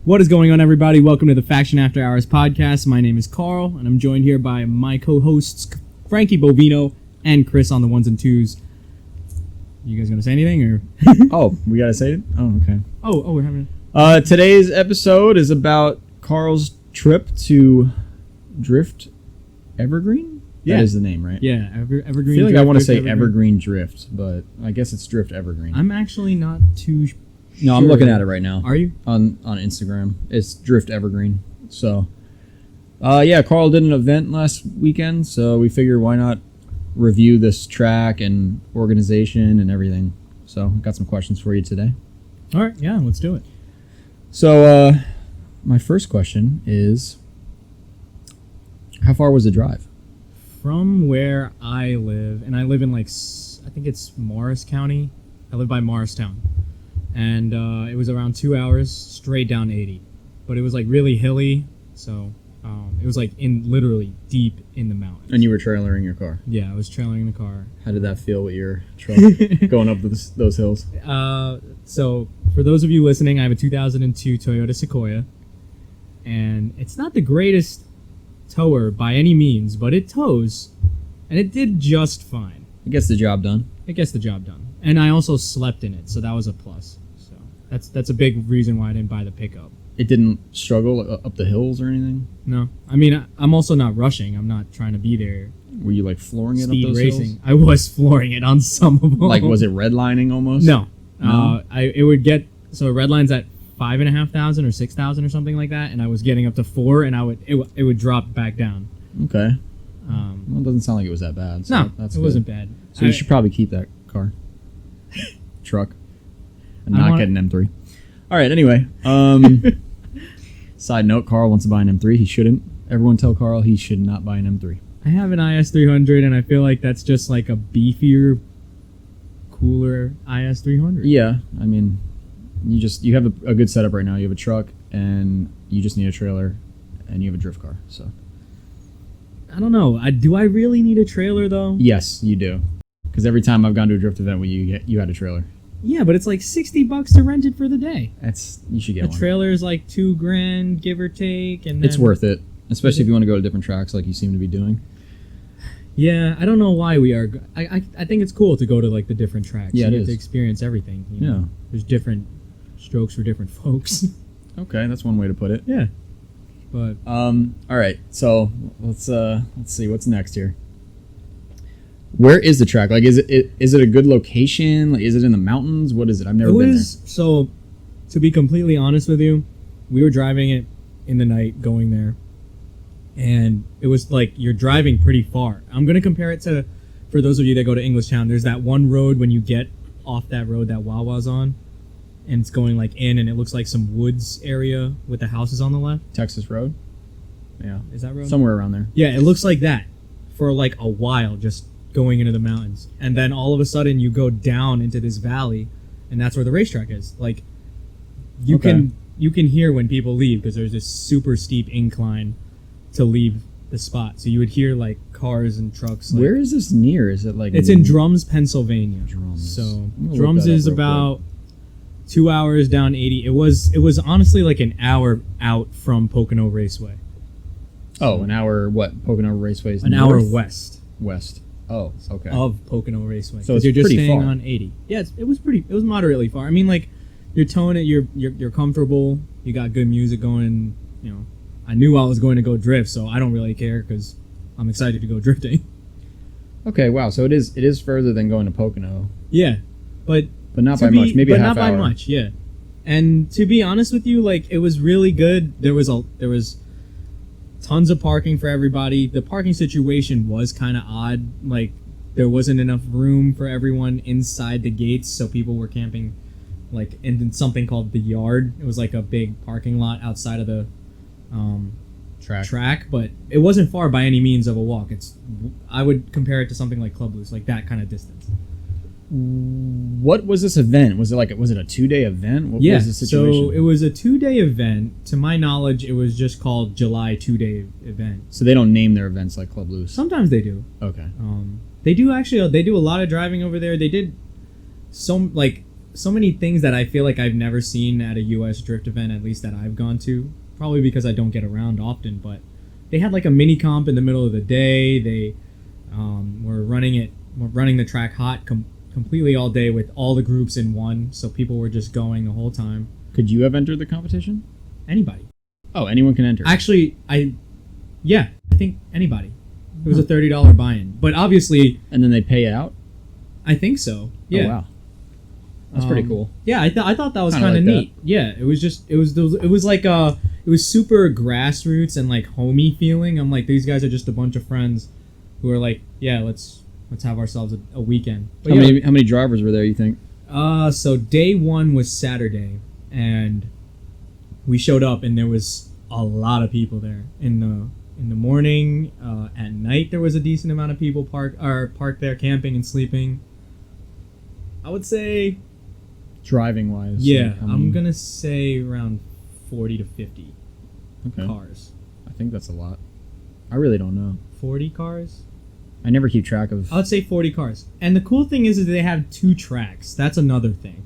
What is going on, everybody? Welcome to the Faction After Hours podcast. My name is Karl, and I'm joined here by my co-hosts, Frankie Bovino and Chris on the ones and twos. You guys gonna say anything, or? Oh, we gotta say it? Oh, okay. Oh, we're having. Today's episode is about Karl's trip to Drift Evergreen. Yeah. That is the name, right? Yeah, Evergreen. I feel like Drift, I want to say Evergreen. Evergreen Drift, but I guess it's Drift Evergreen. I'm actually not too. No, I'm looking at it right now. Are you? On Instagram. It's Drift Evergreen. So, yeah, Karl did an event last weekend, so we figured why not review this track and organization and everything. So, got some questions for you today. All right, yeah, let's do it. So, my first question is, how far was the drive? From where I live, and I live in I think it's Morris County. I live by Morristown. And it was around 2 hours straight down 80, but it was like really hilly, so it was like literally deep in the mountains. And you were trailering your car. Yeah, I was trailing the car. How did that feel with your truck going up those hills? So for those of you listening, I have a 2002 Toyota Sequoia, and it's not the greatest tower by any means, but it tows, and it did just fine. It gets the job done. It gets the job done, and I also slept in it, so that was a plus. That's a big reason why I didn't buy the pickup. It didn't struggle up the hills or anything? No. I mean, I'm also not rushing. I'm not trying to be there. Were you like flooring it up those racing. hills? I was flooring it on some of them. Like, was it redlining almost? No. No? It would get, so red line's at 5,500 or 6,000 or something like that, and I was getting up to 4, and it would drop back down. Okay. Well, it doesn't sound like it was that bad. So No, that's it good. wasn't bad. So you should probably keep that car. Truck. And not get an M3. All right, anyway. Side note, Karl wants to buy an M3. He shouldn't. Everyone tell Karl he should not buy an M3. I have an IS300, and I feel like that's just like a beefier, cooler IS300. Yeah, I mean, you have a good setup right now. You have a truck, and you just need a trailer, and you have a drift car. So I don't know. Do I really need a trailer, though? yes, you do. Because every time I've gone to a drift event with you had a trailer. Yeah, but it's like $60 to rent it for the day. You should get A one. trailer is like $2,000, give or take, and then, It's worth it, especially if you want to go to different tracks like you seem to be doing. Yeah, I don't know why we are. I think it's cool to go to like the different tracks. Yeah, you it get to is. experience everything. You know? There's different strokes for different folks. Okay, that's one way to put it. Yeah, but All right, so let's see what's next here. Where is the track? Like, is it a good location? Like, is it in the mountains? What is it? I've never been there. So, to be completely honest with you, we were driving it in the night going there, and it was like you're driving pretty far. I'm gonna compare it to, for those of you that go to Englishtown, there's that one road when you get off that road that Wawa's on, and it's going like in, and it looks like some woods area with the houses on the left. Texas Road? Yeah. Is that road? Somewhere around there. Yeah, it looks like that for like a while, just going into the mountains, and then all of a sudden you go down into this valley, and that's where the racetrack is. Like you can hear when people leave, because there's this super steep incline to leave the spot, so you would hear like cars and trucks. Like, where is this near? Is it like it's in Drums, Pennsylvania. Drums. So I'm gonna Drums look that is up real about 2 hours down 80. It was honestly like an hour out from Pocono Raceway. Oh, an hour. What? Pocono Raceway is An north? hour west Oh, okay. of Pocono Raceway. So it's you're just pretty staying far. on 80. Yeah, it was moderately far. I mean, like, you're towing it, you're comfortable, you got good music going, you know. I knew I was going to go drift, so I don't really care because I'm excited to go drifting. Okay, wow. So it is further than going to Pocono. Yeah, but not by much. Maybe a half hour. But not by much, yeah. And to be honest with you, like, it was really good. There was tons of parking for everybody. The parking situation was kind of odd. Like, there wasn't enough room for everyone inside the gates, so people were camping like in something called the yard. It was like a big parking lot outside of the track, but it wasn't far by any means of a walk. I would compare it to something like Club Loose, like that kind of distance. What was this event? Was it a 2-day event? What was the situation? So it was a 2-day event. To my knowledge, it was just called July 2-day event. So they don't name their events like Club Loose? Sometimes they do. Okay. They do actually. They do a lot of driving over there. They did so many things that I feel like I've never seen at a U.S. drift event, at least that I've gone to. Probably because I don't get around often, but they had like a mini comp in the middle of the day. They were running the track hot completely all day with all the groups in one, so people were just going the whole time. Could you have entered the competition? Anybody. Oh, anyone can enter. Actually, I think anybody. It was a $30 buy-in, but obviously, and then they pay it out. I think so. Yeah. Oh, wow. That's pretty cool. Yeah, I thought that was Kinda kind of like neat. Yeah, it was super grassroots and like homey feeling. I'm like, these guys are just a bunch of friends who are like, yeah, let's have ourselves a weekend. But How many drivers were there, you think? So day one was Saturday, and we showed up, and there was a lot of people there in the morning. At night, there was a decent amount of people parked there, camping and sleeping. I would say, driving wise. yeah, I'm gonna say around 40 to 50 cars. I think that's a lot. I really don't know. 40 cars? I never keep track of. I would say 40 cars. And the cool thing is they have 2 tracks. That's another thing.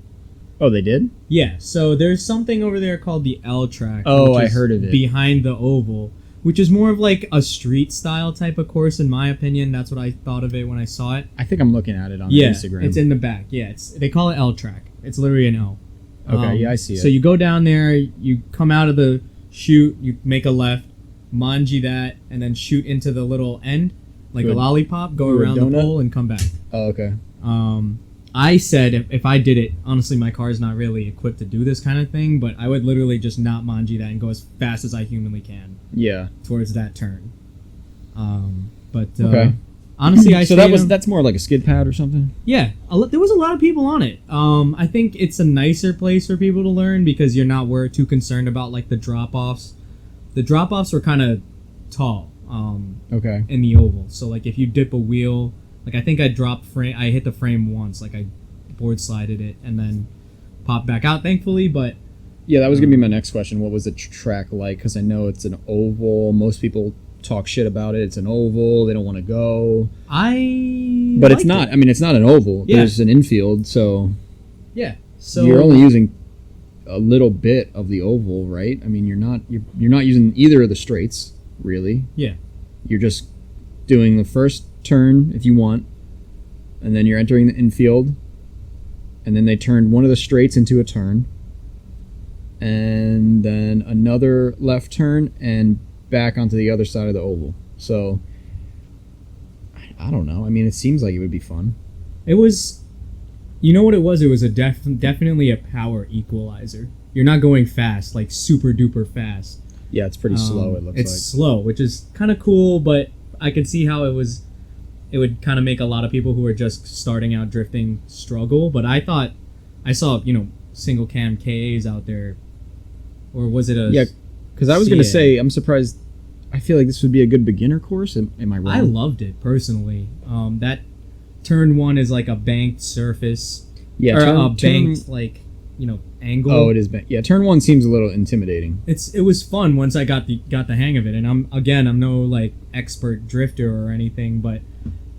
Oh, they did? Yeah, so there's something over there called the L track. Oh, I heard of it. Behind the oval, which is more of like a street style type of course, in my opinion. That's what I thought of it when I saw it. I think I'm looking at it on Instagram. It's in the back. Yeah, they call it L track. It's literally an L. Okay, yeah, I see it. So you go down there, you come out of the chute, you make a left, manji that, and then shoot into the little end, like a lollipop, go around the pole, and come back. Oh, okay. I said if I did it, honestly, my car is not really equipped to do this kind of thing, but I would literally just not manji that and go as fast as I humanly can. Yeah. Towards that turn. Okay. Honestly, so that's more like a skid pad or something. Yeah, there was a lot of people on it. I think it's a nicer place for people to learn because you're not too concerned about like the drop offs. The drop offs were kind of tall. Okay. In the oval, so like if you dip a wheel, like I think I hit the frame once, like I board slided it and then popped back out, thankfully. But yeah, that was gonna be my next question. What was the track like? Because I know it's an oval. Most people talk shit about it. It's an oval. They don't want to go. But it's not. I mean, it's not an oval. Yeah. There's an infield, so yeah. So you're only using a little bit of the oval, right? I mean, you're not using either of the straights, really. Yeah. You're just doing the first turn if you want, and then you're entering the infield, and then they turned one of the straights into a turn, and then another left turn, and back onto the other side of the oval. So I don't know. I mean, it seems like it would be fun. It was, you know what it was? It was definitely a power equalizer. You're not going fast, like super duper fast. Yeah, it's pretty slow. It looks like it's slow, which is kind of cool, but I could see how it would kind of make a lot of people who are just starting out drifting struggle. But I saw single cam KAs out there, or was it a Because I was going to say, I'm surprised. I feel like this would be a good beginner course. Am I wrong? I loved it personally. That turn one is like a banked surface. Yeah, or banked angle. Oh, it is banked. Yeah, turn one seems a little intimidating. It was fun once I got the hang of it, and I'm no like expert drifter or anything, but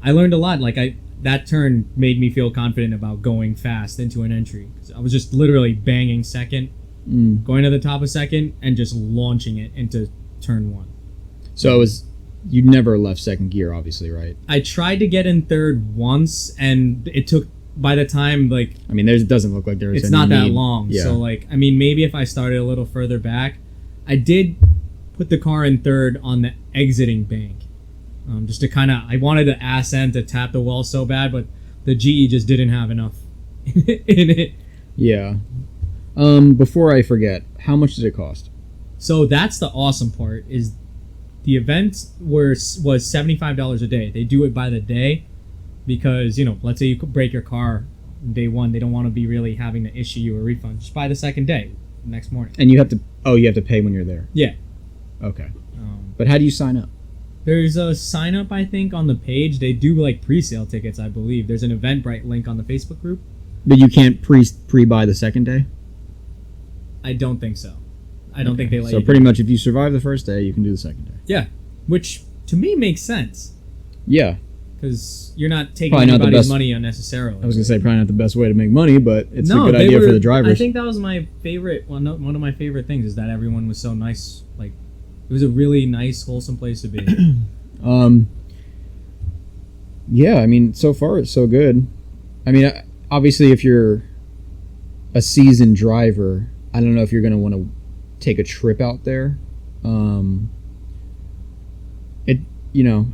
I learned a lot. Like that turn made me feel confident about going fast into an entry. I was just literally banging second. Going to the top of second and just launching it into turn one. So you never left second gear, obviously, right? I tried to get in third once, and it took, by the time, like... I mean, it doesn't look like there was it's not that long. Yeah. So, like, I mean, maybe if I started a little further back, I did put the car in third on the exiting bank. Just to kind of... I wanted the ass end to tap the wall so bad, but the GE just didn't have enough in it. Yeah. Before I forget, how much did it cost? So that's the awesome part, is the event was $75 a day. They do it by the day because, let's say you break your car day one, they don't want to be really having to issue you a refund. Just by the second day, the next morning. And you have to pay when you're there? Yeah. Okay. But how do you sign up? There's a sign up, I think, on the page. They do like pre-sale tickets, I believe. There's an Eventbrite link on the Facebook group. But you can't pre-buy the second day? I don't think so. I don't think they let you. So pretty much if you survive the first day, you can do the second day. Yeah, which to me makes sense. Yeah. because you're not taking Probably not the anybody's best- money unnecessarily. I was gonna say probably not the best way to make money, but it's a No, good they idea were, for the drivers. I think that was my favorite. One of my favorite things is that everyone was so nice. Like, it was a really nice, wholesome place to be. Yeah, I mean, so far it's so good. I mean, obviously, if you're a seasoned driver, I don't know if you're gonna want to take a trip out there.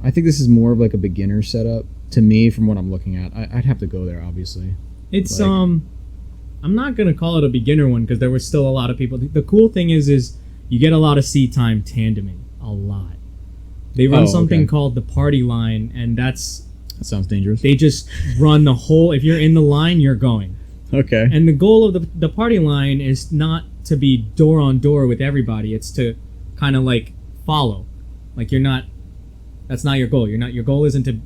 I think this is more of like a beginner setup to me from what I'm looking at. I'd have to go there, obviously. It's Like- I'm not gonna call it a beginner one because there was still a lot of people. The cool thing is you get a lot of seat time tandeming, a lot. They run something okay. called the party line, and That sounds dangerous. they just run the whole. If you're in the line, you're going. Okay. And the goal of the party line is not to be door on door with everybody. It's to kind of like follow. Like you're not. That's not your goal. Your goal isn't to,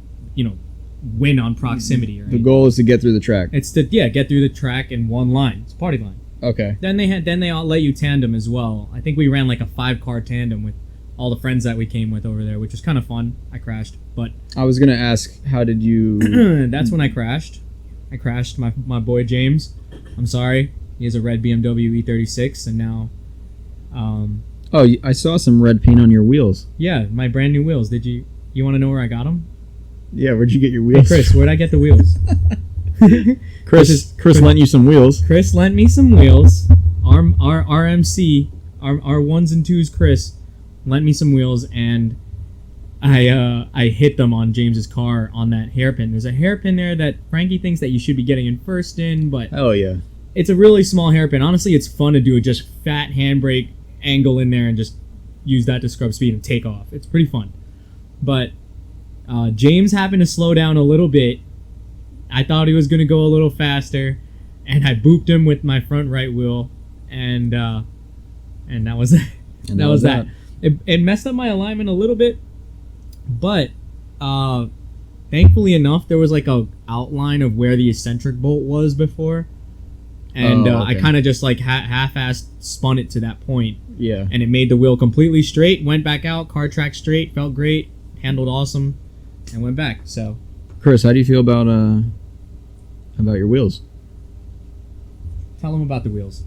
win on proximity or The anything. goal is to get through the track. It's to get through the track in one line. It's a party line. Okay. Then they all let you tandem as well. I think we ran like a 5-car tandem with all the friends that we came with over there, which was kind of fun. I crashed, but I was gonna ask, how did you? that's when I crashed. I crashed my boy James. I'm sorry. He has a red BMW E36, and now, Oh, I saw some red paint on your wheels. yeah, my brand new wheels. You want to know where I got them? Yeah, where'd you get your Hey, wheels? Chris, where'd I get the wheels? Chris lent you some wheels. Chris lent me some wheels. Our RMC, our ones and twos. Chris lent me some wheels, and I hit them on James's car on that hairpin. There's a hairpin there that Frankie thinks that you should be getting in first in, but Oh yeah. it's a really small hairpin. Honestly, it's fun to do a just fat handbrake angle in there and just use that to scrub speed and take off. It's pretty fun. But James happened to slow down a little bit. I thought he was going to go a little faster, and I booped him with my front right wheel, and that was that. And That was that. It messed up my alignment a little bit, but thankfully enough, there was like a outline of where the eccentric bolt was before, and Oh, I okay. kind of just like half-assed spun it to that point, Yeah. and it made the wheel completely straight. Went back out, car track straight, felt great, handled awesome, and went back. So Chris, how do you feel about your wheels? tell him about the wheels.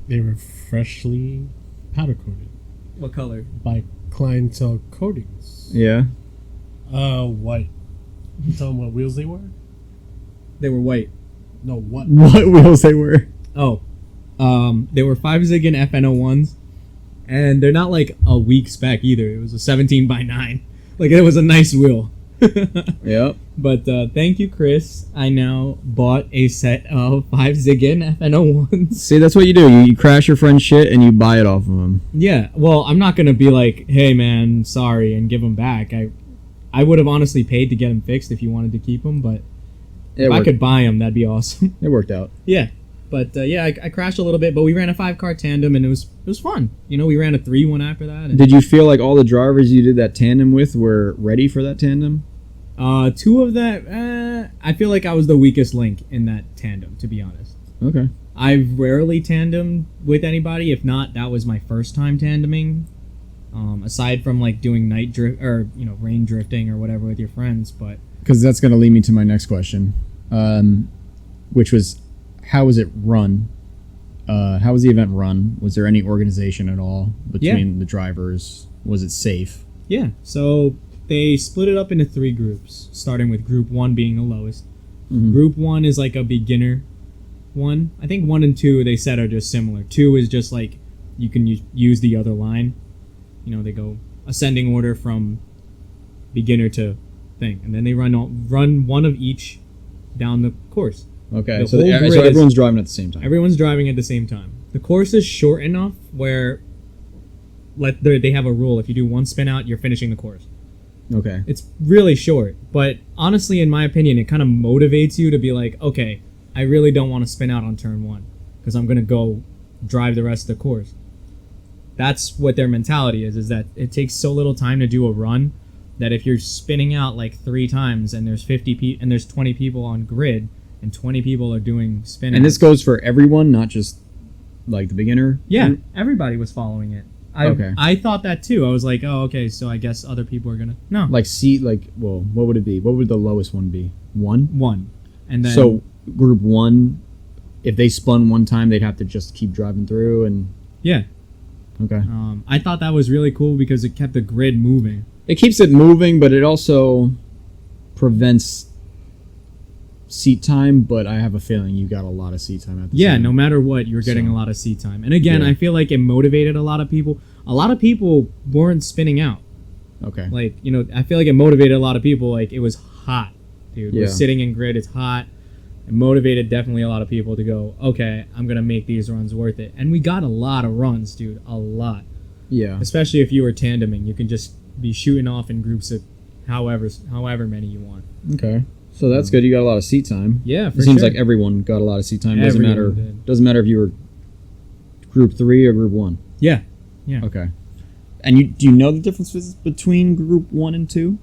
They were freshly powder coated What color? by Clientele Coatings. Yeah. White. You tell them what wheels they were? They were white. No, what? What wheels they were? Oh, they were 5-Ziggin FN01s, and they're not like a weak spec either. It was a 17x9. Like, it was a nice wheel. Yep. But thank you, Chris. I now bought a set of 5-Ziggin FN01s. See, that's what you do. You crash your friend's shit and you buy it off of them. Yeah, well, I'm not gonna be like, hey man, sorry, and give them back. I would have honestly paid to get them fixed if you wanted to keep them, but if I could buy them, that'd be awesome. It worked out. Yeah, but I crashed a little bit, but we ran a 5-car tandem, and it was fun. We ran a 3 one after that. And, Did you feel like all the drivers you did that tandem with were ready for that tandem? 2 of that, I feel like I was the weakest link in that tandem, to be honest. Okay. I've rarely tandemed with anybody. If not, that was my first time tandeming. Aside from like doing night drift or rain drifting or whatever with your friends, but Because that's going to lead me to my next question, which was, how was it run? How was the event run? Was there any organization at all between the drivers? Was it safe? yeah. So they split it up into 3 groups, starting with Group 1 being the lowest. Mhm. Group 1 is like a beginner one. I think 1 and 2 they said are just similar. 2 is just like you can use the other line. They go ascending order from beginner to thing, and then they run one of each down the course. Okay, The so, whole grid so is- everyone's driving at the same time. Everyone's driving at the same time. The course is short enough where they have a rule: if you do 1 spin out, you're finishing the course. Okay. It's really short, but honestly, in my opinion, it kind of motivates you to be like, okay, I really don't want to spin out on turn 1 because I'm gonna go drive the rest of the course. That's what their mentality is that it takes so little time to do a run that if you're spinning out like 3 times and there's 20 people on grid and 20 people are doing spin And this outs- goes for everyone, not just like the beginner? yeah, group? everybody was following it. I thought that too. I was like, oh, okay, so I guess other people are gonna Like what would it be? What would the lowest one be? One? And then So group one, if they spun one time, they'd have to just keep driving through and... yeah. Okay. I thought that was really cool because it kept the grid moving. It keeps it moving, but it also prevents seat time, but I have a feeling you got a lot of seat time at the Yeah, same. no matter what, you're getting a lot of seat time. And again, Yeah. I feel like it motivated a lot of people. A lot of people weren't spinning out. Okay. Like, I feel like it motivated a lot of people. Like, it was hot, dude. Yeah. We're sitting in grid, it's hot. It motivated definitely a lot of people to go, okay, I'm going to make these runs worth it. And we got a lot of runs, dude. A lot. Yeah. Especially if you were tandeming. You can just be shooting off in groups of however many you want. Okay. So that's good. You got a lot of seat time. Yeah, for It seems sure. like everyone got a lot of seat time. Everyone did. Doesn't matter if you were group 3 or group 1. Yeah. Okay. And do you know the differences between group 1 and 2?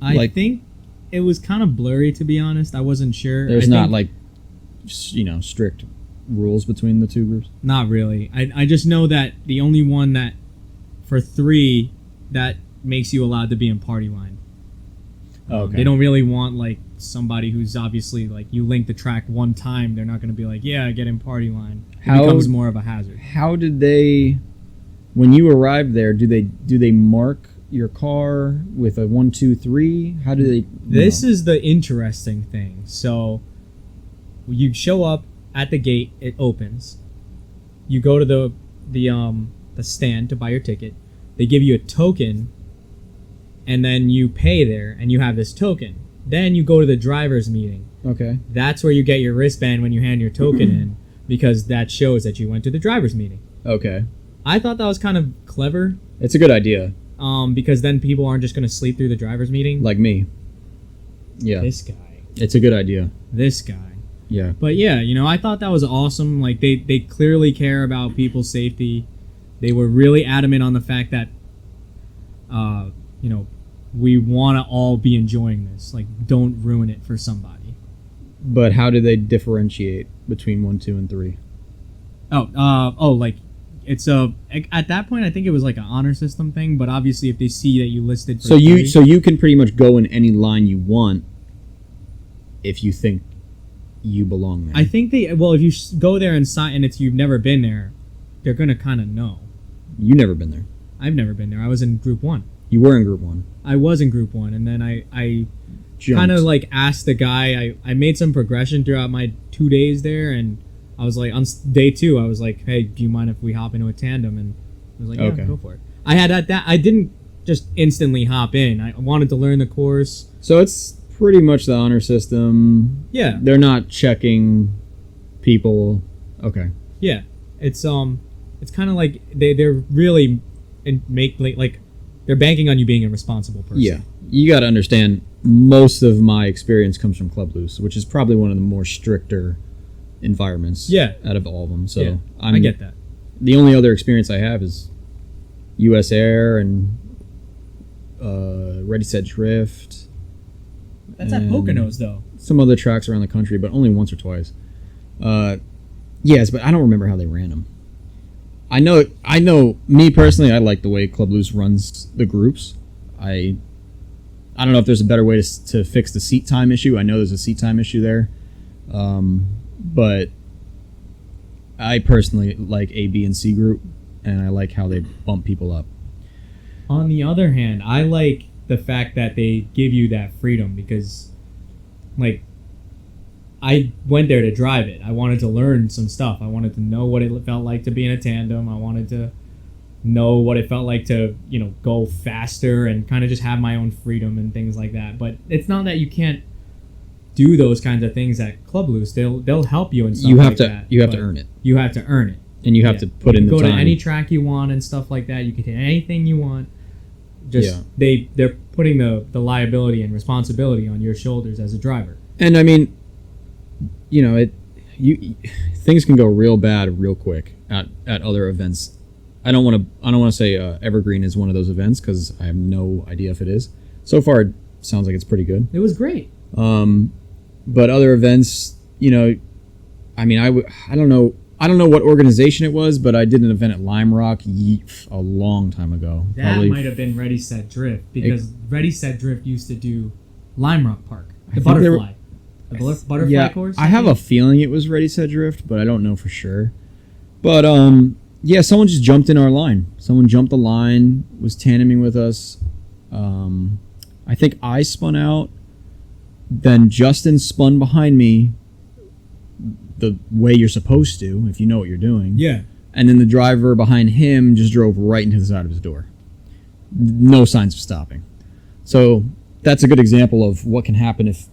I think it was kind of blurry, to be honest. I wasn't sure. There's I not think, strict rules between the two groups. Not really. I just know that the only one that for 3 that makes you allowed to be in party line. Okay. They don't really want like somebody who's obviously like you link the track one time. They're not going to be like, yeah, get in party line. It becomes more of a hazard. How did they? When you arrived there, do they mark your car with a 1, 2, 3? How do they? This is the interesting thing. So you show up at the gate. It opens. You go to the stand to buy your ticket. They give you a token, and then you pay there, and you have this token. Then you go to the driver's meeting. Okay. That's where you get your wristband when you hand your token in, because that shows that you went to the driver's meeting. Okay. I thought that was kind of clever, It's a good idea. because then people aren't just going to sleep through the driver's meeting. Like me. Yeah. This guy. It's a good idea. This guy. Yeah. But yeah, I thought that was awesome. Like, they clearly care about people's safety. They were really adamant on the fact that, we want to all be enjoying this. Like, don't ruin it for somebody. But how do they differentiate between 1, 2, and 3? Like, it's at that point, I think it was like an honor system thing. But obviously, if they see that you listed for So three, you can pretty much go in any line you want if you think you belong there. I think if you go there and sign, and you've never been there, they're gonna kind of know. You never been there. I've never been there. I was in group 1. You were in group 1. I was in group 1, and then I Jumped. kind of like asked the guy. I made some progression throughout my 2 days there, and I was like, on day 2, I was like, hey, do you mind if we hop into a tandem? And I was like, yeah, Okay. go for it. I had that. I didn't just instantly hop in. I wanted to learn the course. So it's pretty much the honor system. Yeah, They're not checking people. Okay. yeah. It's kind of like they're really they're banking on you being a responsible person. Yeah. You got to understand, most of my experience comes from Club Loose, which is probably one of the more stricter environments out of all of them. So yeah, I get that. The only other experience I have is US Air and Ready Set Drift. That's at and Poconos, though. Some other tracks around the country, but only once or twice. Yes, but I don't remember how they ran them. I know. Me personally, I like the way Club Loose runs the groups. I don't know if there's a better way to fix the seat time issue. I know there's a seat time issue there, but I personally like A, B, and C group, and I like how they bump people up. On the other hand, I like the fact that they give you that freedom because, like, I went there to drive it. I wanted to learn some stuff. I wanted to know what it felt like to be in a tandem. I wanted to know what it felt like to, go faster and kind of just have my own freedom and things like that. But it's not that you can't do those kinds of things at Club Loose. They'll help you and stuff You have like to that. you have to earn it, You have to earn it. and you have to put in the go time. to any track you want and stuff like that. You can hit anything you want. Just they're putting the liability and responsibility on your shoulders as a driver. And I mean, things can go real bad real quick at other events. I don't want to say Evergreen is one of those events because I have no idea if it is. So far, it sounds like it's pretty good. It was great. But other events, I mean, I don't know. I don't know what organization it was, but I did an event at Lime Rock a long time ago. That might have been Ready Set Drift because Ready Set Drift used to do Lime Rock Park, the butterfly, butterfly course. I have a feeling it was Ready Set Drift, but I don't know for sure. But yeah, someone just jumped in our line. Someone jumped the line, was tandeming with us. I think I spun out. Then Justin spun behind me the way you're supposed to, if you know what you're doing. Yeah. And then the driver behind him just drove right into the side of his door. No signs of stopping. So that's a good example of what can happen if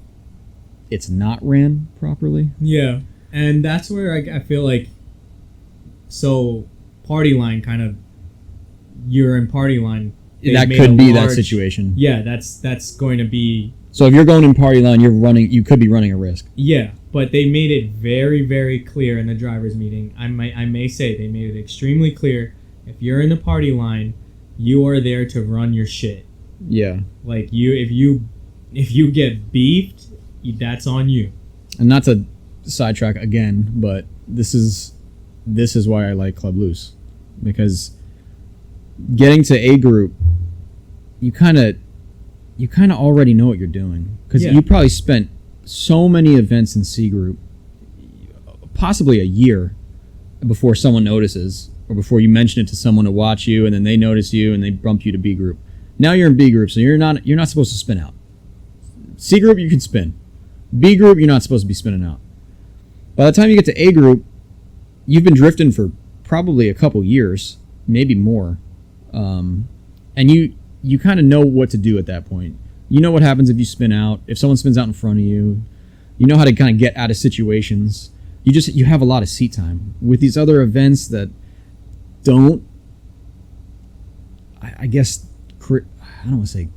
it's not ran properly. Yeah. And that's where I feel like, so party line kind of, you're in party line. That could be that situation. Yeah, that's going to be. So if you're going in party line, you could be running a risk. Yeah, but they made it very, very clear in the driver's meeting. I may say they made it extremely clear. If you're in the party line, you are there to run your shit. Yeah. Like if you get beefed, that's on you. And not to sidetrack again, but this is why I like Club Loose, because getting to A group, you kind of already know what you're doing, because you probably spent so many events in C group, possibly a year before someone notices, or before you mention it to someone to watch you, and then they notice you and they bump you to B group. Now you're in B group, so you're not supposed to spin out. C group you can spin. B group you're not supposed to be spinning out. By the time you get to A group, you've been drifting for probably a couple years, maybe more, and you kind of know what to do at that point. You know what happens if you spin out. If someone spins out in front of you, you know how to kind of get out of situations. You have a lot of seat time. With these other events that don't, I guess, I don't want to say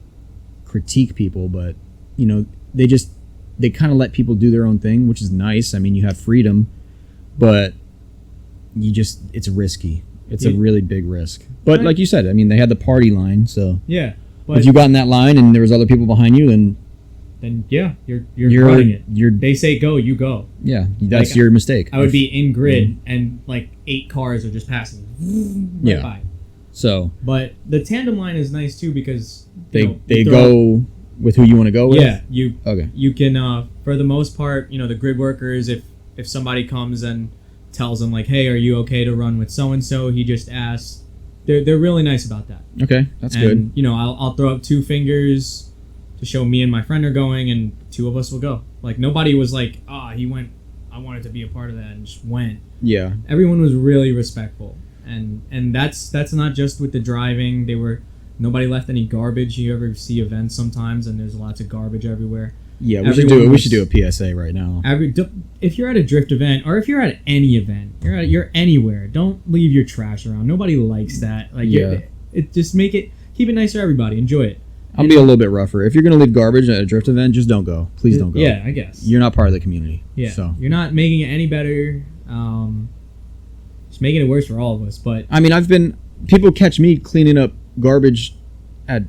critique people, but they kind of let people do their own thing, which is nice. I mean, you have freedom, but it's risky. It's a really big risk. But like you said, I mean, they had the party line, so yeah. But if you got in that line and there was other people behind you, then yeah, you're running it. They say go, you go. Yeah, that's your mistake. I would be in grid and like 8 cars are just passing right by. So, but the tandem line is nice too because they go with who you want to go with. Yeah, you can for the most part, the grid workers, if somebody comes and tells them like, hey, are you okay to run with so and so? He just asks. They're really nice about that. Okay, that's good. I'll throw up 2 fingers to show me and my friend are going, and 2 of us will go. Like nobody was like, he went. I wanted to be a part of that and just went. Yeah. Everyone was really respectful, and that's not just with the driving. Nobody left any garbage. You ever see events sometimes, and there's lots of garbage everywhere. Yeah, we should do a PSA right now. If you're at a drift event, or if you're at any event, you're anywhere, don't leave your trash around. Nobody likes that. Like, just keep it nice for everybody. Enjoy it. I'll be a little bit rougher. If you're gonna leave garbage at a drift event, just don't go. Please don't go. Yeah, I guess you're not part of the community. Yeah, so you're not making it any better. Just making it worse for all of us. But I mean, people catch me cleaning up garbage at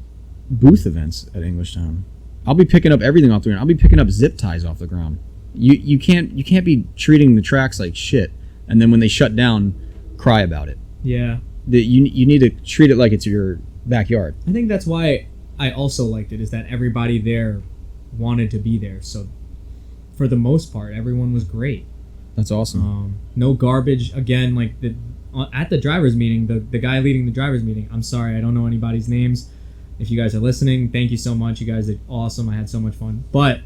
booth events at Englishtown. I'll be picking up everything off the ground. I'll be picking up zip ties off the ground. You can't be treating the tracks like shit, and then when they shut down, cry about it. Yeah. You need to treat it like it's your backyard. I think that's why I also liked it, is that everybody there wanted to be there. So for the most part, everyone was great. That's awesome. No garbage. Again, like at the driver's meeting, the guy leading the driver's meeting, I'm sorry, I don't know anybody's names. If you guys are listening, thank you so much. You guys did awesome. I had so much fun. But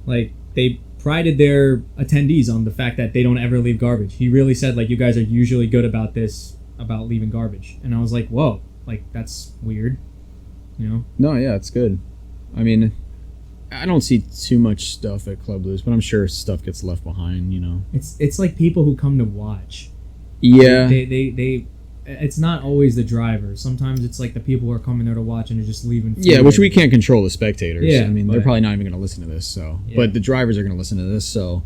like, they prided their attendees on the fact that they don't ever leave garbage. He really said, like, you guys are usually good about this, about leaving garbage. And I was like, whoa, like, that's weird. No, yeah, it's good. I mean, I don't see too much stuff at Club Loose, but I'm sure stuff gets left behind. It's like people who come to watch. Yeah. They it's not always the driver. Sometimes it's like the people who are coming there to watch and are just leaving. Yeah, which we can't control the spectators. Yeah, I mean, they're probably not even going to listen to this. So, but the drivers are going to listen to this. So,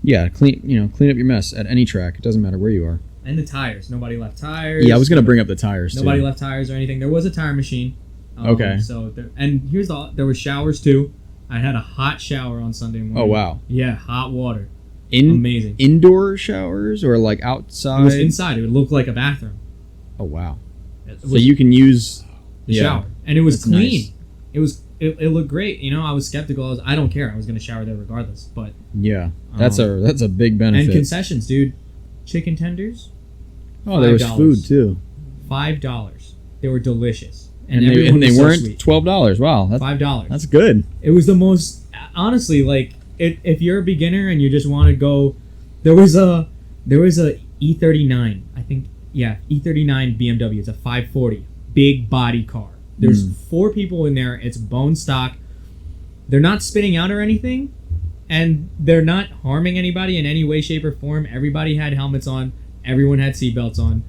yeah, clean up your mess at any track. It doesn't matter where you are. And the tires. Nobody left tires. Yeah, I was going to bring up the tires. Nobody left tires or anything. There was a tire machine. Okay. So there was showers too. I had a hot shower on Sunday morning. Oh wow. Yeah, hot water. Amazing. Indoor showers or like outside? It was inside. It would look like a bathroom. Oh wow! It So was you can use the shower, and it was That's clean. nice. It looked great. You know, I was skeptical. I don't care. I was going to shower there regardless. But Yeah, that's a big benefit. and concessions, dude. Chicken tenders, oh, there was $5. food too, $5. They were delicious, and everyone they was so weren't sweet. $12. Wow, $5. that's good. It was the most, honestly, like if you're a beginner and you just want to go, there was a E39, I think, yeah, E39 BMW. It's a 540, big body car. There's 4 people in there. It's bone stock. They're not spitting out or anything, and they're not harming anybody in any way, shape, or form. Everybody had helmets on. Everyone had seatbelts on,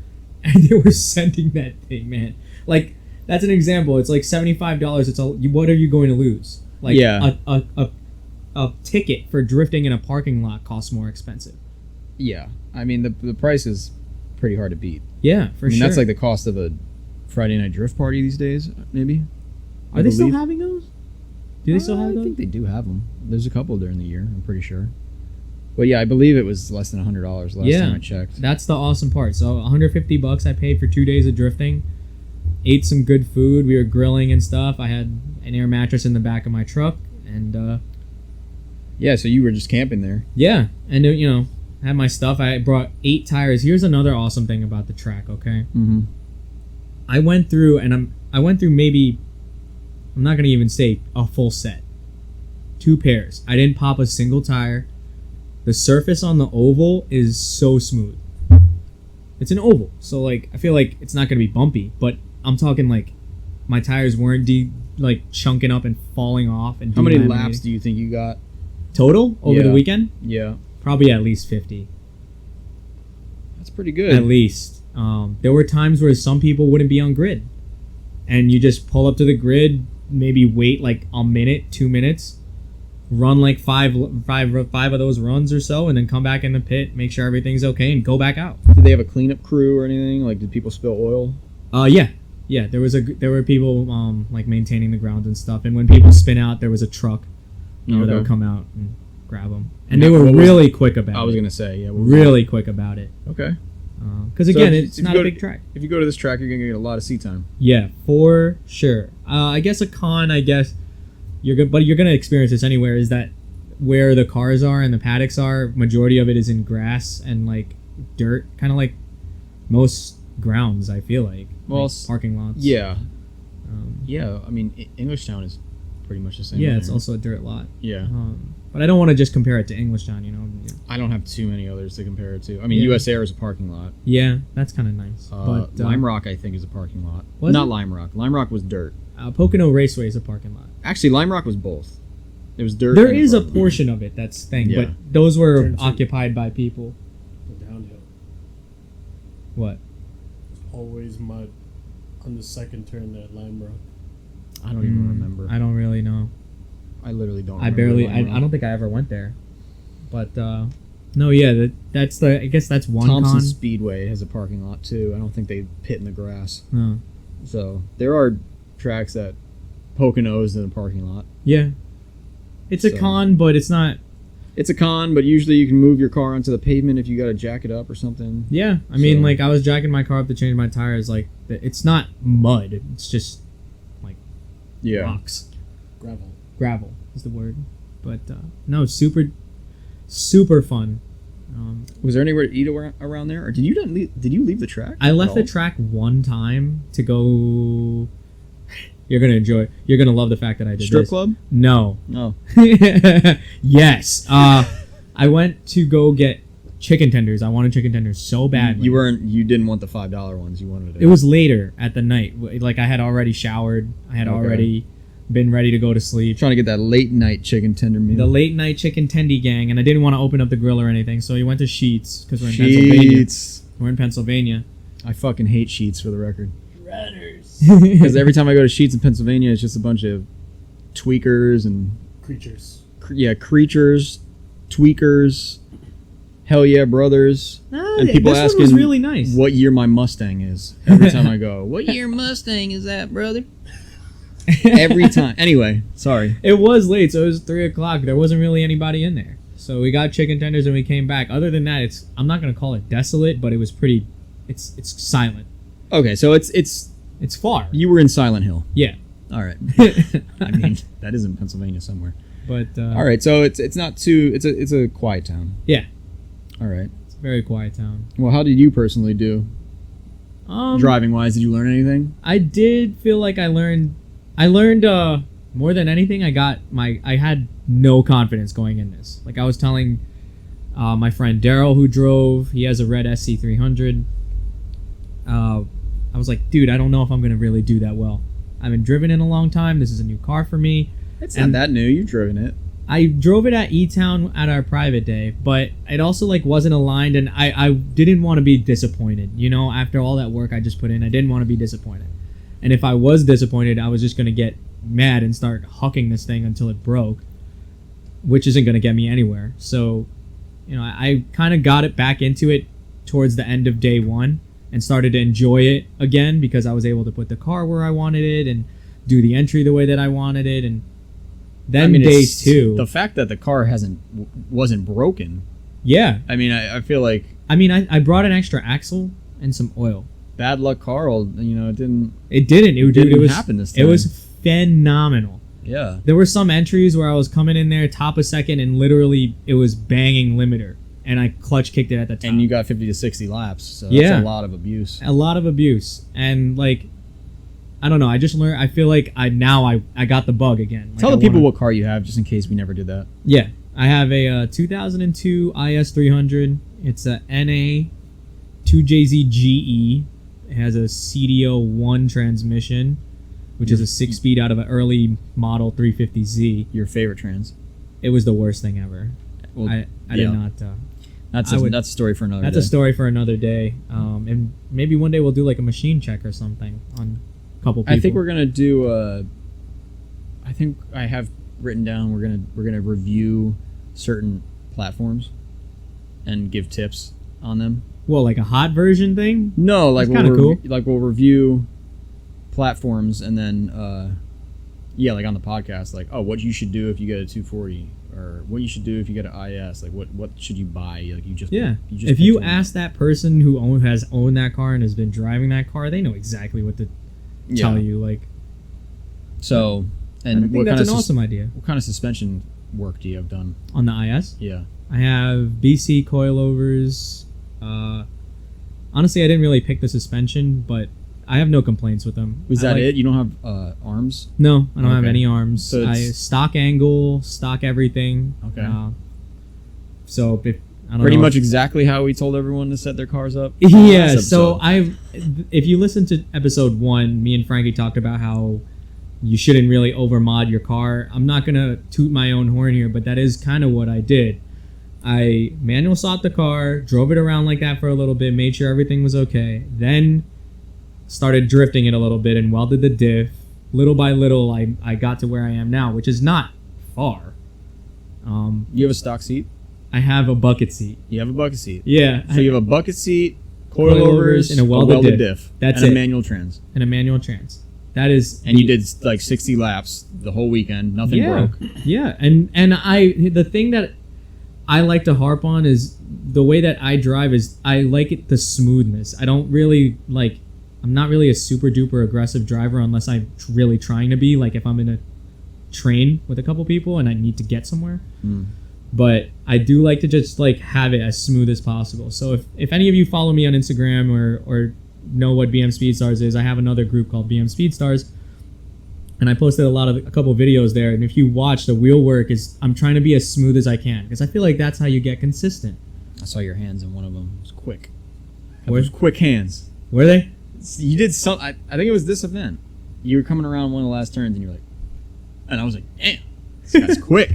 and they were sending that thing, man. Like, that's an example. It's like $75. What are you going to lose? Like, Yeah. a ticket for drifting in a parking lot costs more expensive. Yeah, I mean the price is pretty hard to beat. Yeah, for I mean sure. that's like the cost of a Friday night drift party these days, maybe. Are they still having those? Do they still have I those? think they do have them. There's a couple during the year, I'm pretty sure. But yeah, I believe it was less than $100 last time I checked. That's the awesome part. So $150 I paid for 2 days of drifting. Ate some good food. We were grilling and stuff. I had an air mattress in the back of my truck, and Yeah, so you were just camping there. yeah, and you know, had my stuff. I brought 8 tires. Here's another awesome thing about the track. Okay, Mm-hmm. I went through maybe, I'm not gonna even say a full set. 2 pairs. I didn't pop a single tire. The surface on the oval is so smooth. It's an oval, so like I feel like it's not gonna be bumpy. But I'm talking like my tires weren't chunking up and falling off. And How many delaminating. laps do you think you got? Total over the Yeah. weekend? Yeah, Probably at least 50. that's pretty good. At least. There were times where some people wouldn't be on grid, and you just pull up to the grid, maybe wait like a minute, 2 minutes, run like five of those runs or so, and then come back in the pit, make sure everything's okay, and go back out. Did they have a cleanup crew or anything? Like, did people spill oil? Yeah. There were people like maintaining the grounds and stuff, and when people spin out, there was a truck, that Okay. would come out and grab them, and Yeah, they were what was- really quick about it. I was gonna say, yeah, really quick about it. Okay. Because So again, if- it's if you not go a to- big track. If you go to this track, you're gonna get a lot of seat time. Yeah, for sure. I guess a con, you're good, but you're gonna experience this anywhere. Is that where the cars are and the paddocks are? Majority of it is in grass and like dirt, kind of like most grounds. I feel like, Well, like parking lots. Yeah, Um, yeah. I mean, Englishtown is pretty much the same. yeah, there. it's also a dirt lot. Yeah. But I don't want to just compare it to Englishtown. You know. I don't have too many others to compare it to. I mean, Yeah. US Air is a parking lot. Yeah, that's kind of nice. But Lime Rock, I think, is a parking lot. Was Not it? Lime Rock. Lime Rock was dirt. Pocono Raceway is a parking lot. Actually, Lime Rock was both. It was dirt. There and is a parking lot. portion of it that's thing, Yeah. but those were Turn two. occupied by people. The downhill. What? Always mud on the second turn at Lime Rock. I don't even remember. I don't really know. I literally don't. I remember barely. Lime Rock. I don't think I ever went there. But no, yeah, that's the. I guess that's one Thompson con. Speedway has a parking lot too. I don't think they pit in the grass. No. So there are tracks that Poconos in a parking lot. Yeah, it's a So- con, but it's not. It's a con, but usually you can move your car onto the pavement if you got to jack it up or something. Yeah, I mean, So- like I was jacking my car up to change my tires. Like it's not mud. It's just Yeah. rocks. Gravel. Gravel is the word. But no, super fun. Was there anywhere to eat around there, or did you leave the track? I left at the all? track one time to go. You're gonna enjoy. You're gonna love the fact that I did strip this. club. No. No. Yes. I went to go get chicken tenders. I wanted chicken tenders so badly. You didn't want the $5 ones. You wanted it. It was later at the night. Like I had already showered. I had Okay. already been ready to go to sleep. trying to get that late night chicken tender meal. The late night chicken tendy gang, and I didn't want to open up the grill or anything, so we went to Sheets because we're in Pennsylvania. Sheets. We're in Pennsylvania. I fucking hate Sheets, for the record. Runners. Because every time I go to Sheets in Pennsylvania, it's just a bunch of tweakers and Creatures. creatures, tweakers, hell yeah brothers, and people this one asking was really nice. what year my Mustang is every time I go. What year Mustang is that, brother? Every time. Anyway, sorry. It was late, so it was 3:00. There wasn't really anybody in there. So we got chicken tenders and we came back. Other than that, I'm not gonna call it desolate, but it was pretty. It's silent. Okay, so it's It's far. you were in Silent Hill. Yeah. All right. I mean, that is in Pennsylvania somewhere. But All right, so it's not too. It's a quiet town. Yeah. All right. It's a very quiet town. Well, how did you personally do driving wise? Did you learn anything? I did feel like I learned more than anything. I had no confidence going in this. Like I was telling my friend Daryl who drove, he has a red SC300. I was like, dude, I don't know if I'm gonna really do that well. I haven't driven in a long time. This is a new car for me. It's not that new. You've driven it. I drove it at E-Town at our private day, but it also like wasn't aligned, and I didn't want to be disappointed. You know, after all that work I just put in, I didn't want to be disappointed. And if I was disappointed, I was just gonna get mad and start hucking this thing until it broke, which isn't gonna get me anywhere. So, you know, I kind of got it back into it towards the end of day one and started to enjoy it again because I was able to put the car where I wanted it and do the entry the way that I wanted it. And then day two, the fact that the car wasn't broken. Yeah. I mean, I feel like. I mean, I brought an extra axle and some oil. Bad luck, Karl. You know, it didn't. It didn't. It was happen this time. It was phenomenal. Yeah. There were some entries where I was coming in there top of second and literally it was banging limiter. And I clutch kicked it at the top. And you got 50 to 60 laps, so that's Yeah. a lot of abuse. A lot of abuse. And like, I don't know. I just learned. I feel like I got the bug again. Like Tell the people what car you have, just in case we never did that. Yeah, I have a 2002 IS300. It's a NA 2JZ GE. It has a CDO1 transmission, which is a 6-speed out of an early model 350Z. Your favorite trans? It was the worst thing ever. Well, I did not. That's a story for another day. That's a story for another day. And maybe one day we'll do like a machine check or something on a couple people. I think we're gonna do. I think I have written down. We're gonna review certain platforms and give tips on them. Well, like a hot version thing? No, like kind of cool. Like we'll review platforms and then like on the podcast, like what you should do if you get a 240. Or what you should do if you get an IS, like what should you buy? Like you just if you ask that person who has owned that car and has been driving that car, they know exactly what to tell you. Like, so, and I think that's an awesome idea. What kind of suspension work do you have done on the IS? Yeah, I have BC coilovers. Honestly, I didn't really pick the suspension, but I have no complaints with them. Was that it? You don't have arms? No, I don't have any arms. So I stock angle, stock everything. Okay. So if I don't pretty know much exactly how we told everyone to set their cars up. Yeah. So if you listen to episode 1, me and Frankie talked about how you shouldn't really overmod your car. I'm not gonna toot my own horn here, but that is kind of what I did. I manual stopped the car, drove it around like that for a little bit, made sure everything was okay, then started drifting it a little bit and welded the diff. Little by little, I got to where I am now, which is not far. You have a stock seat? I have a bucket seat. You have a bucket seat? Yeah. So you have a bucket seat, coilovers, and a welded diff. That's and a manual trans. And a manual trans. That is. And you did like 60 laps the whole weekend. Nothing broke. Yeah. And the thing that I like to harp on is the way that I drive is I like the smoothness. I don't really like. I'm not really a super duper aggressive driver unless I'm really trying to be. Like if I'm in a train with a couple people and I need to get somewhere. But I do like to just like have it as smooth as possible. So if any of you follow me on Instagram or know what BM Speedstars is, I have another group called BM Speedstars, and I posted a couple videos there. And if you watch, the wheel work is I'm trying to be as smooth as I can because I feel like that's how you get consistent. I saw your hands in one of them. It was quick. Those quick hands. Were they? You did some. I think it was this event. You were coming around one of the last turns, and you're like, and I was like, damn, this guy's quick.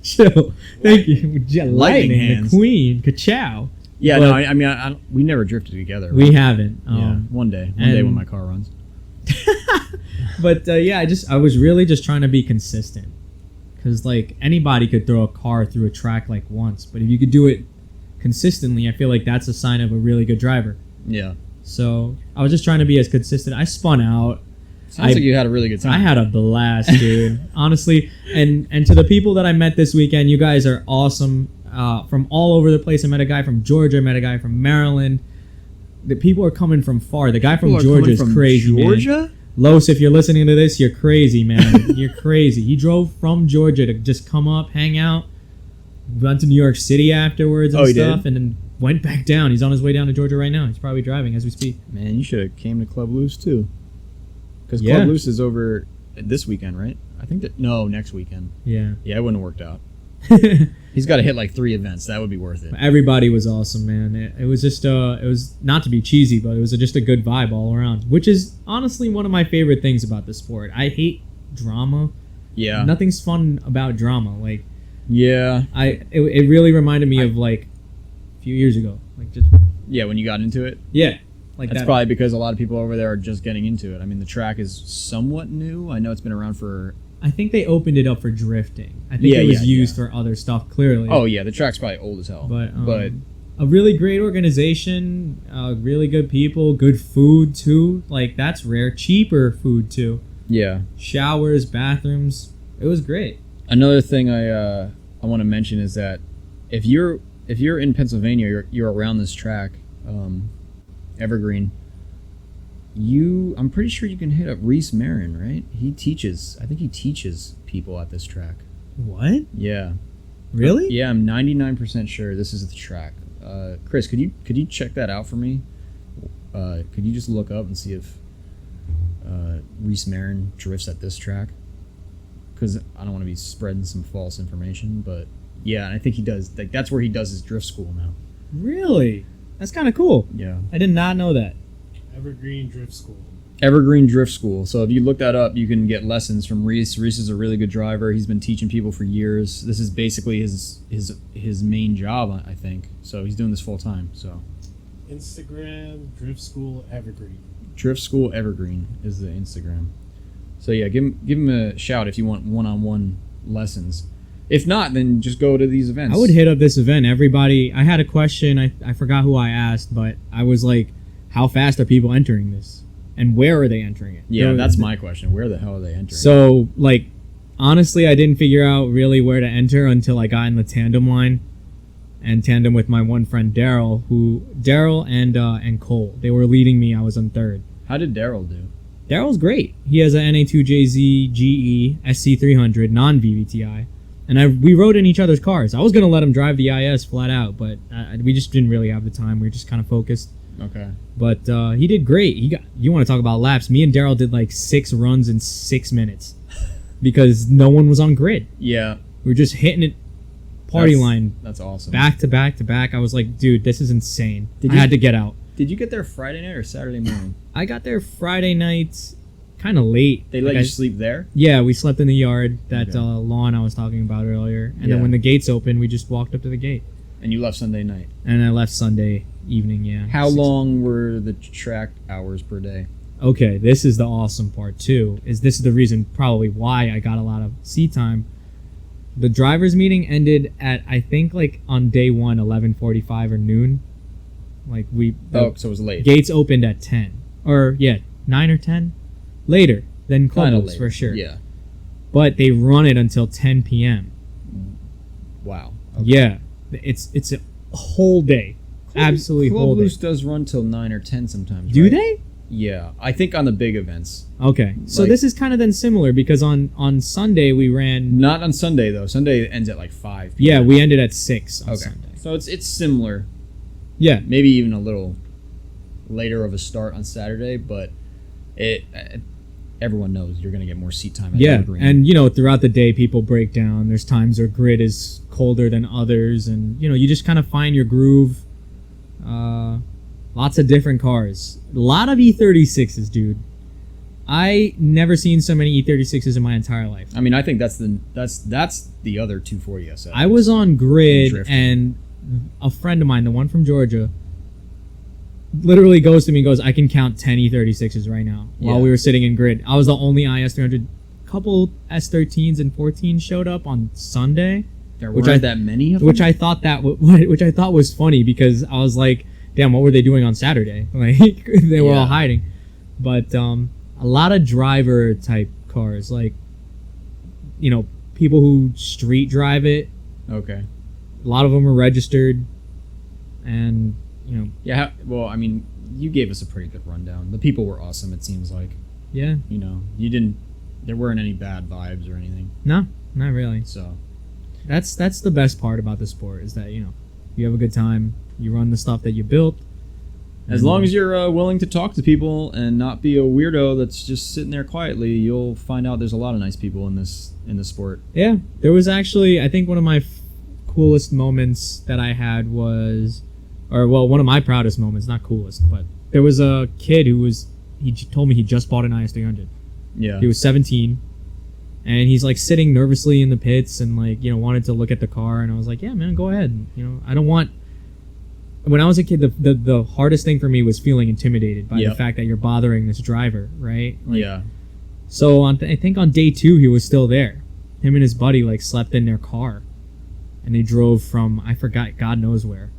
Chill. Thank you. Lightning hands. The queen. Ka-chow. Yeah, but, no, I mean, we never drifted together. Right? We haven't. Yeah, one day when my car runs. But I was really just trying to be consistent, because like anybody could throw a car through a track like once, but if you could do it consistently, I feel like that's a sign of a really good driver. Yeah. So I was just trying to be as consistent. I spun out. Sounds like you had a really good time. I had a blast, dude. Honestly, and to the people that I met this weekend, you guys are awesome. From all over the place. I met a guy from Georgia. I met a guy from Maryland. The people are coming from far. The guy from Georgia is crazy, Georgia? man. Los, if you're listening to this, you're crazy, man. You're crazy. He drove from Georgia to just come up, hang out, went to New York City afterwards and stuff, and then went back down. He's on his way down to Georgia right now. He's probably driving as we speak. Man, you should have came to Club Loose too. Because Club Loose is over this weekend, right? I think next weekend. Yeah. Yeah, it wouldn't have worked out. He's got to hit like 3 events. That would be worth it. Everybody was awesome, man. It was just it was not to be cheesy, but it was just a good vibe all around, which is honestly one of my favorite things about the sport. I hate drama. Yeah. Nothing's fun about drama. Like, yeah. It really reminded me of like a few years ago. Like just when you got into it. Yeah. Like that's probably because a lot of people over there are just getting into it. I mean, the track is somewhat new. I know it's been around for. I think they opened it up for drifting. I think it was used for other stuff, clearly. Oh, yeah. The track's probably old as hell. But a really great organization, really good people, good food, too. Like, that's rare. Cheaper food, too. Yeah. Showers, bathrooms. It was great. Another thing I want to mention is that if you're in Pennsylvania, you're around this track, Evergreen, I'm pretty sure you can hit up Reese Marin, right? I think he teaches people at this track. What? Yeah. Really? Yeah, I'm 99% sure this is the track. Chris, could you check that out for me? Could you just look up and see if Reese Marin drifts at this track? Because I don't want to be spreading some false information, but yeah, I think he does. Like, that's where he does his drift school now. Really? That's kind of cool. Yeah. I did not know that. Evergreen Drift School. Evergreen Drift School. So if you look that up, you can get lessons from Reese. Reese is a really good driver. He's been teaching people for years. This is basically his main job, I think. So he's doing this full time. So Instagram Drift School Evergreen. Drift School Evergreen is the Instagram. So yeah, give him a shout if you want one-on-one lessons. If not, then just go to these events. I would hit up this event. Everybody, I had a question. I forgot who I asked, but I was like, how fast are people entering this? And where are they entering it? Yeah, that's my question. Where the hell are they entering? So, like, honestly, I didn't figure out really where to enter until I got in the tandem line, and tandem with my one friend Daryl, and Cole. They were leading me. I was on third. How did Daryl do? Daryl's great. He has an NA2JZ GE SC300 non-VVTi, and we rode in each other's cars. I was gonna let him drive the IS flat out, but we just didn't really have the time. We were just kind of focused. Okay. But he did great. You want to talk about laps? Me and Daryl did like 6 runs in 6 minutes because no one was on grid. Yeah. We were just hitting it party line. That's awesome. Back to back to back. I was like, dude, this is insane. I had to get out. Did you get there Friday night or Saturday morning? I got there Friday night, kind of late. They let you sleep there? Yeah, we slept in the yard, that lawn I was talking about earlier. And then when the gates opened, we just walked up to the gate. And you left Sunday night? And I left Sunday evening, yeah. How long were the track hours per day? Okay, this is the awesome part, too. This is the reason probably why I got a lot of seat time. The driver's meeting ended at, I think, like, on day 1, 11:45 or noon. Like, so it was late. Gates opened at 10. Or, 9 or 10? Later than Clubhouse, for sure. Yeah. But they run it until 10 p.m. Wow. Okay. Yeah. It's a whole day. Absolutely whole day. Club Loose does run till 9 or 10 sometimes, Do right? they? Yeah. I think on the big events. Okay. So this is kind of then similar because on Sunday we ran... Not on Sunday, though. Sunday ends at like 5 p.m. Yeah, we ended at 6 on Sunday. So it's similar. Yeah. Maybe even a little later of a start on Saturday, but everyone knows you're going to get more seat time at Evergreen. And throughout the day people break down. There's times where grid is colder than others, and you just kind of find your groove. Lots of different cars. A lot of E36s, dude. I never seen so many E36s in my entire life. I mean, I think that's the other 240 SS. I was on grid, and a friend of mine, the one from Georgia, literally goes to me and goes, I can count 10 E36s right now while we were sitting in grid. I was the only IS300. Couple S13s and 14s showed up on Sunday. There weren't that many of them? Which I thought was funny because I was like, damn, what were they doing on Saturday? Like, they were all hiding. But a a lot of driver type cars, like, you know, people who street drive it. Okay. A lot of them are registered, and you know, Yeah. Well, I mean, you gave us a pretty good rundown. The people were awesome. It seems like. yeah, You know, you didn't. There weren't any bad vibes or anything. no, not really. So. That's the best part about the sport is that, you know, you have a good time, you run the stuff that you built. As long as you're willing to talk to people and not be a weirdo that's just sitting there quietly, you'll find out there's a lot of nice people in this sport. Yeah, there was actually, I think one of my coolest moments that I had was, or well, one of my proudest moments, not coolest, but there was a kid he told me he just bought an IS300. Yeah. He was 17, and he's like sitting nervously in the pits and like, you know, wanted to look at the car, and I was like, yeah, man, go ahead. You know, I don't want. When I was a kid, the hardest thing for me was feeling intimidated by the fact that you're bothering this driver, right? Like, yeah. So I think on day 2 he was still there. Him and his buddy like slept in their car, and they drove from, I forgot, God knows where.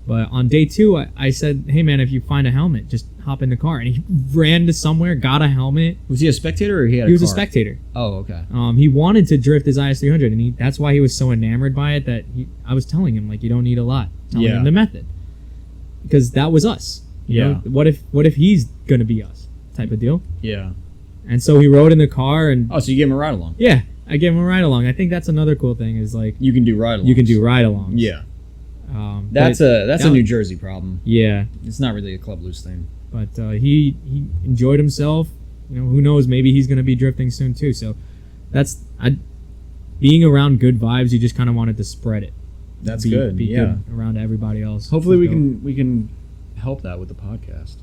But on day 2, I said, hey man, if you find a helmet, just hop in the car. And he ran to somewhere, got a helmet. Was he a spectator or he had? He was a spectator. Oh, okay. He wanted to drift his IS300, and that's why he was so enamored by it that I was telling him, like, you don't need a lot. Telling him the method. Because that was us. You know? What if he's gonna be us? Type of deal. Yeah. And so he rode in the car, and Oh, so you gave him a ride along? yeah, I gave him a ride along. I think that's another cool thing is like You can do ride alongs. you can do ride alongs. Yeah. But That's a New Jersey problem. yeah. It's not really a Club Loose thing. But he enjoyed himself. You know, who knows? Maybe he's gonna be drifting soon too. So being around good vibes. You just kind of wanted to spread it. That's Be good. good around everybody else. Hopefully we Just can help that with the podcast.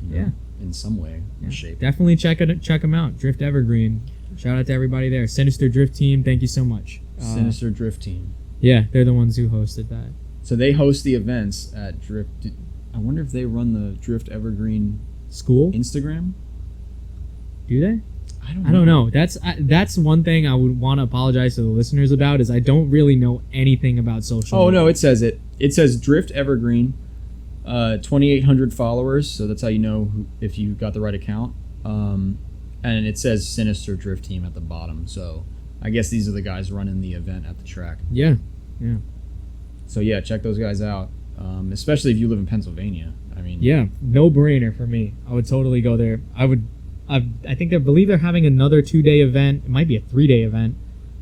You know, Yeah. In some way go. or shape. Definitely check them out. Drift Evergreen. Shout out to everybody there. Sinister Drift Team. Thank you so much. Sinister Drift Team. Yeah, they're the ones who hosted that. So they host the events at Drift. I wonder if they run the Drift Evergreen School? Instagram. Do they? I don't know. That's one thing I would want to apologize to the listeners about is I don't really know anything about social Oh media. no, it says it. It says Drift Evergreen, 2,800 followers. So that's how you know if you got the right account. And it says Sinister Drift Team at the bottom. So I guess these are the guys running the event at the track. Yeah. So yeah, check those guys out. Especially if you live in Pennsylvania. I mean, Yeah, no brainer for me. I would totally go there. I believe they're having another 2-day event. It might be a 3-day event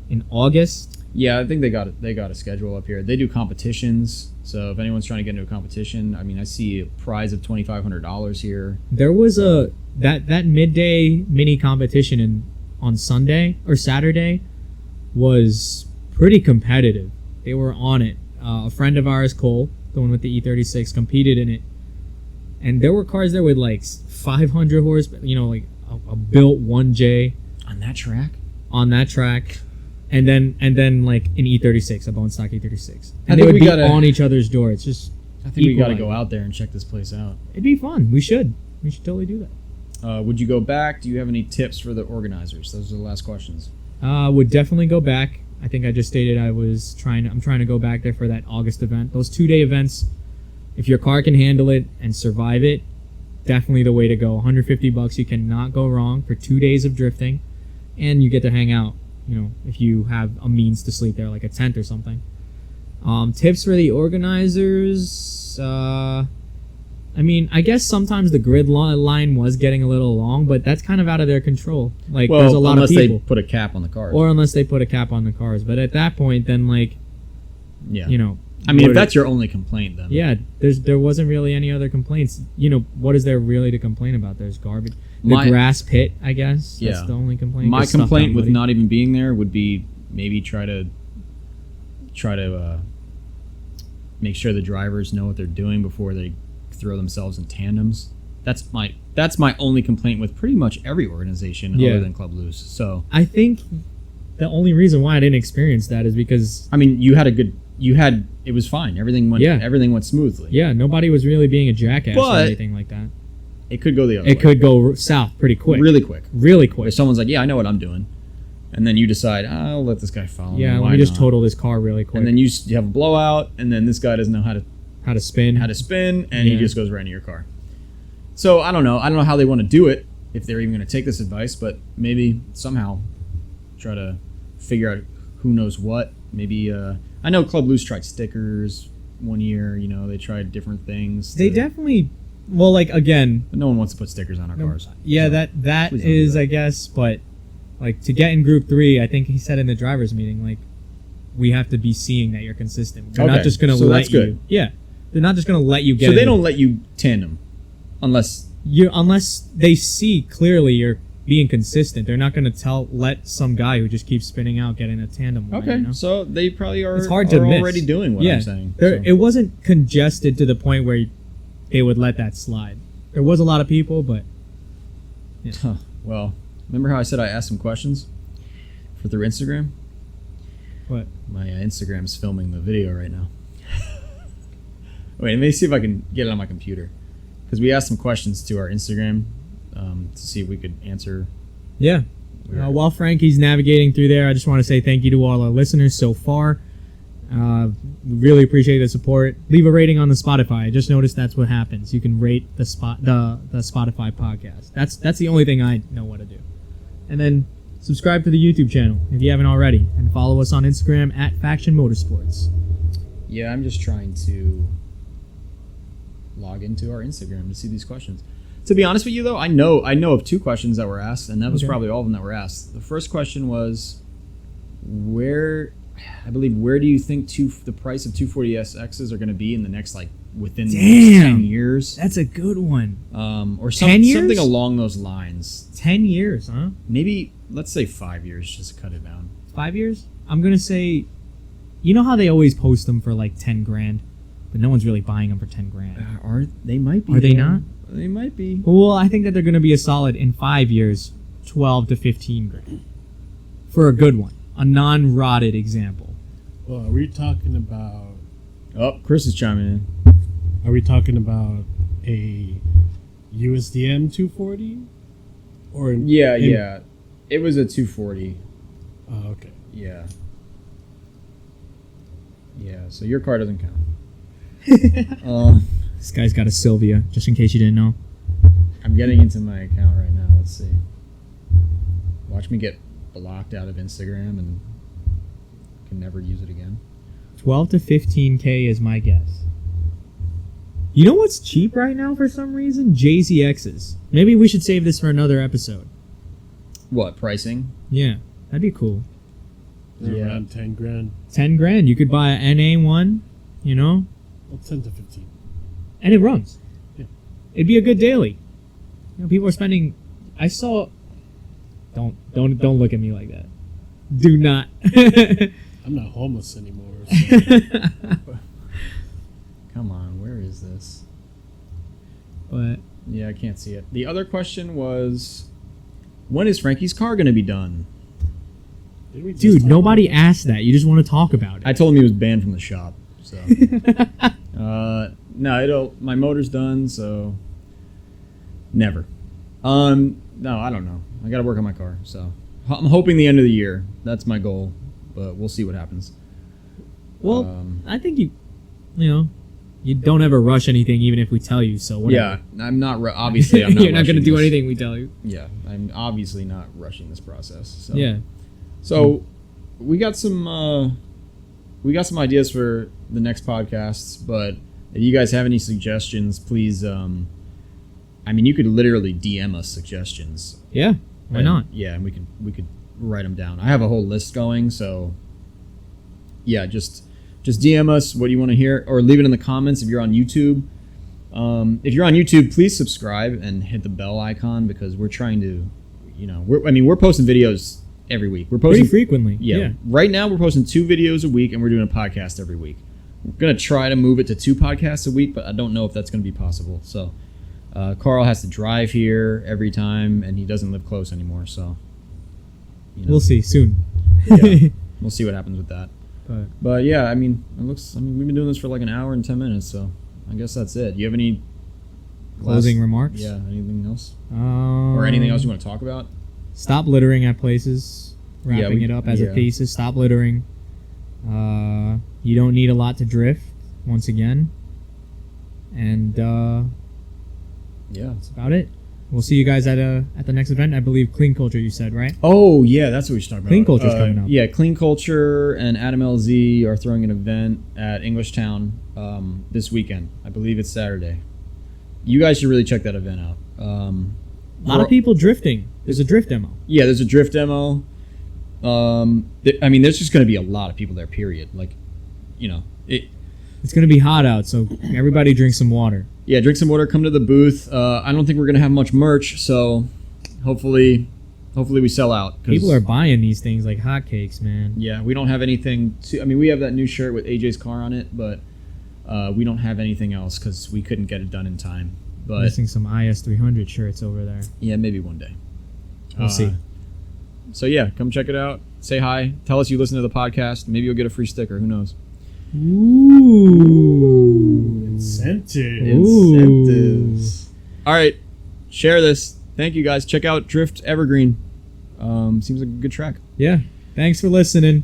in August. Yeah, I think they got a schedule up here. They do competitions. So if anyone's trying to get into a competition, I mean, I see a prize of $2,500 here. There was that midday mini competition on Sunday or Saturday was pretty competitive. They were on it. A friend of ours, Cole, the one with the E36, competed in it, and there were cars there with like 500 horsepower. You know, like a built 1J On that track? on that track, and then like an E36, a bone stock E36, I and they think would we be gotta- on each other's door. It's just I think we got to equal, go like- out there and check this place out. It'd be fun. We should totally do that. Would you go back? Do you have any tips for the organizers? Those are the last questions. Would definitely go back. I think I just stated I'm trying to go back there for that August event. Those 2-day events, if your car can handle it and survive it, definitely the way to go. $150, you cannot go wrong for 2 days of drifting, and you get to hang out. You know, if you have a means to sleep there, like a tent or something. Tips for the organizers. I mean, I guess sometimes the grid line was getting a little long, but that's kind of out of their control. Like, there's a lot of unless people. they put a cap on the cars. Or unless they put a cap on the cars. But at that point, then, like, yeah. you know... I mean, if what- that's your only complaint, then. Yeah, there wasn't really any other complaints. You know, what is there really to complain about? There's garbage. The grass pit, I guess. That's Yeah. the only complaint. My Gets stuff complaint done, with buddy. not even being there would be maybe try to make sure the drivers know what they're doing before they throw themselves in tandems. That's my only complaint with pretty much every organization Yeah. other than Club Loose. So I think the only reason why I didn't experience that is because... I mean, it was fine. Everything went smoothly. Yeah, nobody was really being a jackass or But- anything like that. It could go the other way. It could go south pretty quick. really quick. Really quick. Where someone's like, "Yeah, I know what I'm doing," and then you decide, "I'll let this guy follow me." Yeah, Why let me just not?" total this car really quick. And then you have a blowout, and then this guy doesn't know how how to spin. to spin, and he Yeah. just goes right into your car. So I don't know how they want to do it. if they're even going to take this advice, but maybe somehow try to figure out who knows what. Maybe I know Club Loose tried stickers one year. You know, they tried different things. They definitely. Well, like again, But no one wants to put stickers on our cars. yeah, So, that please don't do is, that. I guess, but like to get in Group 3, I think he said in the drivers' meeting, like we have to be seeing that you're consistent. They're not Okay, just gonna so let that's you. good. Yeah, they're not just gonna let you get. So they in don't let you tandem unless. unless they see clearly you're being consistent. They're not gonna let some guy who just keeps spinning out get in a tandem. Line, Okay, you know? so they probably are, It's hard to miss. already doing what yeah, I'm saying. There, so. it wasn't congested to the point where they would let that slide. There was a lot of people, but Huh. Well, remember how I said I asked some questions through Instagram? what? My Instagram is filming the video right now. Wait, let me see if I can get it on my computer. Because we asked some questions to our Instagram to see if we could answer. Yeah. While Frankie's navigating through there, I just want to say thank you to all our listeners so far. We really appreciate the support. Leave a rating on the Spotify. I just noticed that's what happens. You can rate the Spotify podcast. That's the only thing I know what to do. And then subscribe to the YouTube channel if you haven't already, and follow us on Instagram at Faction Motorsports. Yeah, I'm just trying to log into our Instagram to see these questions. To be honest with you, though, I know of 2 questions that were asked, and that was Okay. probably all of them that were asked. The first question was, where do you think the price of 240SXs are going to be in the next, within the next 10 years? That's a good one. Or 10 years? something along those lines. 10 years, huh? Maybe, let's say 5 years, just to cut it down. 5 years? I'm gonna say, you know how they always post them for like 10 grand, but no one's really buying them for 10 grand. They might be. Are they though. not? They might be. Well, I think that they're gonna be a solid in 5 years, 12 to 15 grand for a good one, a non-rotted example. Well, are we talking about? Oh, Chris is chiming in. Are we talking about a USDM 240? Or Yeah. It was a 240. Oh, okay. Yeah. Yeah, so your car doesn't count. This guy's got a Sylvia, just in case you didn't know. I'm getting into my account right now. Let's see. Watch me get blocked out of Instagram and can never use it again. 12 to 15K is my guess. You know what's cheap right now for some reason? JZXs. Maybe we should save this for another episode. What, pricing? Yeah, that'd be cool. They're Yeah. around 10 grand. 10 grand, you could buy an NA1, you know, Well, 10 to 15. and it runs. Yeah. It'd be a good daily. You know, people are spending. I saw. Don't look at me like that. Do not. I'm not homeless anymore. So. Come on, where is this? But Yeah, I can't see it. The other question was, when is Frankie's car going to be done? Did we just dude, talk nobody about asked that. You just want to talk about it. I told him he was banned from the shop. So, no, my motor's done. So, never. No, I don't know. I got to work on my car. So, I'm hoping the end of the year. That's my goal, but we'll see what happens. Well, I think you know, you don't ever rush anything, even if we tell you. So whatever. Yeah, I'm not. Obviously, I'm not. You're not going to rushing do this. anything we tell you. Yeah, I'm obviously not rushing this process. So. Yeah. So we got some ideas for the next podcasts, but if you guys have any suggestions, please. I mean, you could literally DM us suggestions. Yeah. Why And- not? Yeah, and we could write them down. I have a whole list going, so yeah, just DM us what you want to hear, or leave it in the comments if you're on YouTube. If you're on YouTube, please subscribe and hit the bell icon, because we're trying to, we're posting videos every week. We're posting Pretty frequently. Yeah. Right now we're posting 2 videos a week, and we're doing a podcast every week. We're gonna try to move it to 2 podcasts a week, but I don't know if that's gonna be possible. So Karl has to drive here every time, and he doesn't live close anymore. So We'll see soon. Yeah. We'll see what happens with that. But yeah, we've been doing this for like an hour and 10 minutes, so I guess that's it. Do you have any closing remarks? Yeah, anything else? Or anything else you want to talk about? Stop littering at places. Wrapping it up as a thesis. Stop littering. You don't need a lot to drift, once again. And Yeah. that's about it. we'll see you guys at the next event. I believe Clean Culture, you said, right? Oh yeah, that's what we should talk about. Clean Culture's coming up. Yeah, Clean Culture and Adam LZ are throwing an event at Englishtown this weekend. I believe it's Saturday. You guys should really check that event out. A lot of people drifting. There's a drift demo. Yeah, there's a drift demo. There's just going to be a lot of people there. Period. Like, It's going to be hot out, so everybody drink some water. Yeah, drink some water. Come to the booth. I don't think we're going to have much merch, so hopefully we sell out. People are buying these things like hotcakes, man. Yeah, we don't have anything. We have that new shirt with AJ's car on it, but we don't have anything else because we couldn't get it done in time. But missing some IS300 shirts over there. Yeah, maybe one day. We'll see. So yeah, come check it out. Say hi. Tell us you listen to the podcast. Maybe you'll get a free sticker. Who knows? Ooh. Incentives. All right. Share this. Thank you, guys. Check out Drift Evergreen. Seems like a good track. Yeah. Thanks for listening.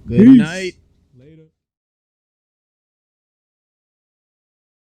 Good night.